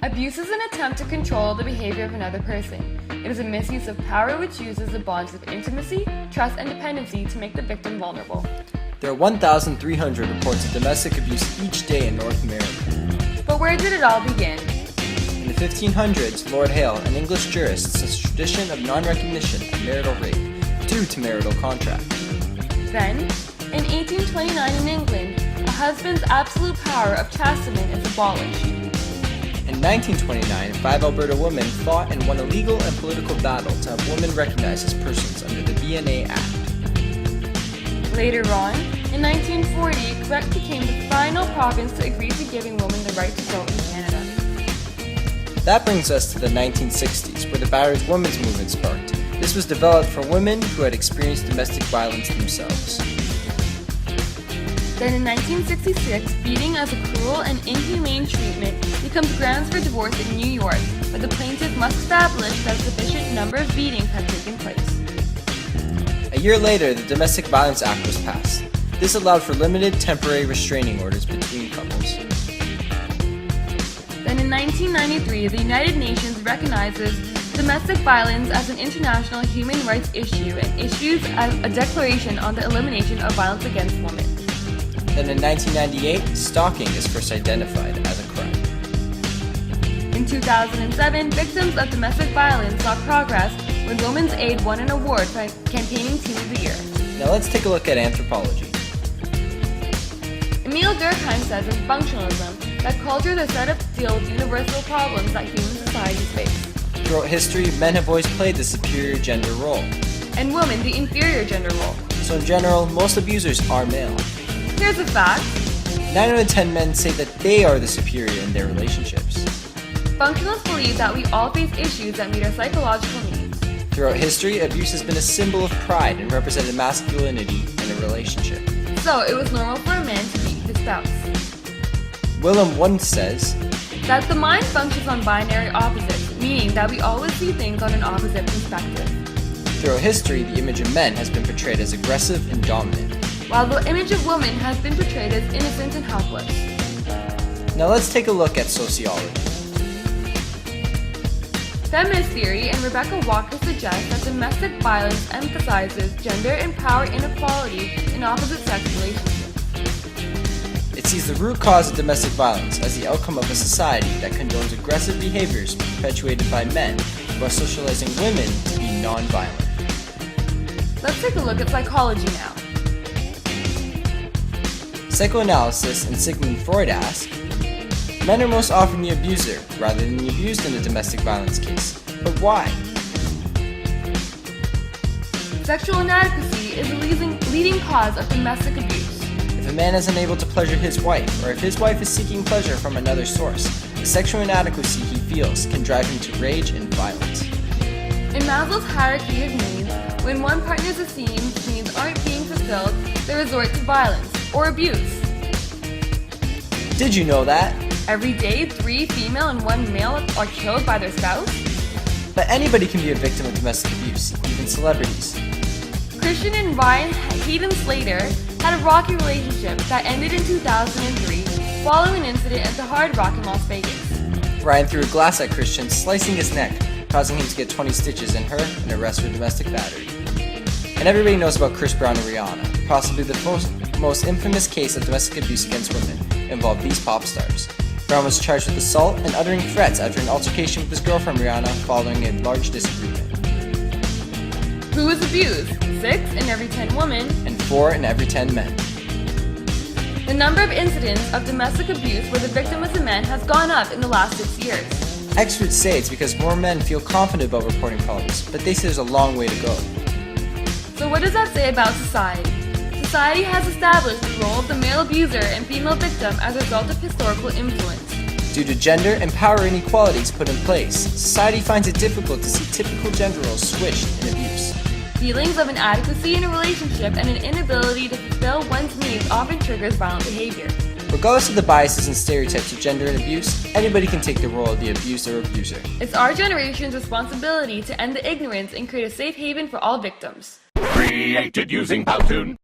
Abuse is an attempt to control the behavior of another person. It is a misuse of power which uses the bonds of intimacy, trust, and dependency to make the victim vulnerable. There are 1,300 reports of domestic abuse each day in North America. But where did it all begin? In the 1500s, Lord Hale, an English jurist, says a tradition of non-recognition of marital rape due to marital contract. Then, in 1829 in England, a husband's absolute power of chastisement is abolished. In 1929, 5 Alberta women fought and won a legal and political battle to have women recognized as persons under the BNA Act. Later on, in 1940, Quebec became the final province to agree to giving women the right to vote in Canada. That brings us to the 1960s, where the battered women's movement sparked. This was developed for women who had experienced domestic violence themselves. Then in 1966, beating as a cruel and inhumane treatment becomes grounds for divorce in New York, where the plaintiff must establish that a sufficient number of beatings have taken place. A year later, the Domestic Violence Act was passed. This allowed for limited temporary restraining orders between couples. Then in 1993, the United Nations recognizes domestic violence as an international human rights issue and issues a declaration on the elimination of violence against women. Then in 1998, stalking is first identified as a crime. In 2007, victims of domestic violence saw progress when Women's Aid won an award for Campaigning Teen of the Year. Now let's take a look at anthropology. Emile Durkheim says in Functionalism that culture is a set of deal with universal problems that human societies face. Throughout history, men have always played the superior gender role. And women the inferior gender role. So in general, most abusers are male. Here's a fact. 9 out of 10 men say that they are the superior in their relationships. Functionalists believe that we all face issues that meet our psychological needs. Throughout history, abuse has been a symbol of pride and represented masculinity in a relationship. So it was normal for a man to beat his spouse. Willem once says that the mind functions on binary opposites, meaning that we always see things on an opposite perspective. Throughout history, the image of men has been portrayed as aggressive and dominant, while the image of women has been portrayed as innocent and helpless. Now let's take a look at sociology. Feminist theory and Rebecca Walker suggest that domestic violence emphasizes gender and power inequality in opposite-sex relationships. It sees the root cause of domestic violence as the outcome of a society that condones aggressive behaviors perpetuated by men while socializing women to be non-violent. Let's take a look at psychology now. Psychoanalysis and Sigmund Freud ask, men are most often the abuser rather than the abused in a domestic violence case. But why? Sexual inadequacy is the leading cause of domestic abuse. If a man is unable to pleasure his wife, or if his wife is seeking pleasure from another source, the sexual inadequacy he feels can drive him to rage and violence. In Maslow's hierarchy of needs, when one partner's esteemed needs aren't being fulfilled, they resort to violence or abuse. Did you know that? Every day, 3 female and 1 male are killed by their spouse? But anybody can be a victim of domestic abuse, even celebrities. Christian and Ryan Hayden Slater had a rocky relationship that ended in 2003 following an incident at the Hard Rock in Las Vegas. Ryan threw a glass at Christian, slicing his neck, causing him to get 20 stitches in her and arrest for domestic battery. And everybody knows about Chris Brown and Rihanna. Possibly the most infamous case of domestic abuse against women involved these pop stars. Brown was charged with assault and uttering threats after an altercation with his girlfriend Rihanna following a large disagreement. Who was abused? 6 in every 10 women and 4 in every 10 men. The number of incidents of domestic abuse where the victim was a man has gone up in the last 6 years. Experts say it's because more men feel confident about reporting problems, but they say there's a long way to go. So what does that say about society? Society has established the role of the male abuser and female victim as a result of historical influence. Due to gender and power inequalities put in place, society finds it difficult to see typical gender roles switched in abuse. Feelings of inadequacy in a relationship and an inability to fulfill one's needs often triggers violent behavior. Regardless of the biases and stereotypes of gender and abuse, anybody can take the role of the abused or abuser. It's our generation's responsibility to end the ignorance and create a safe haven for all victims. Created using Powtoon.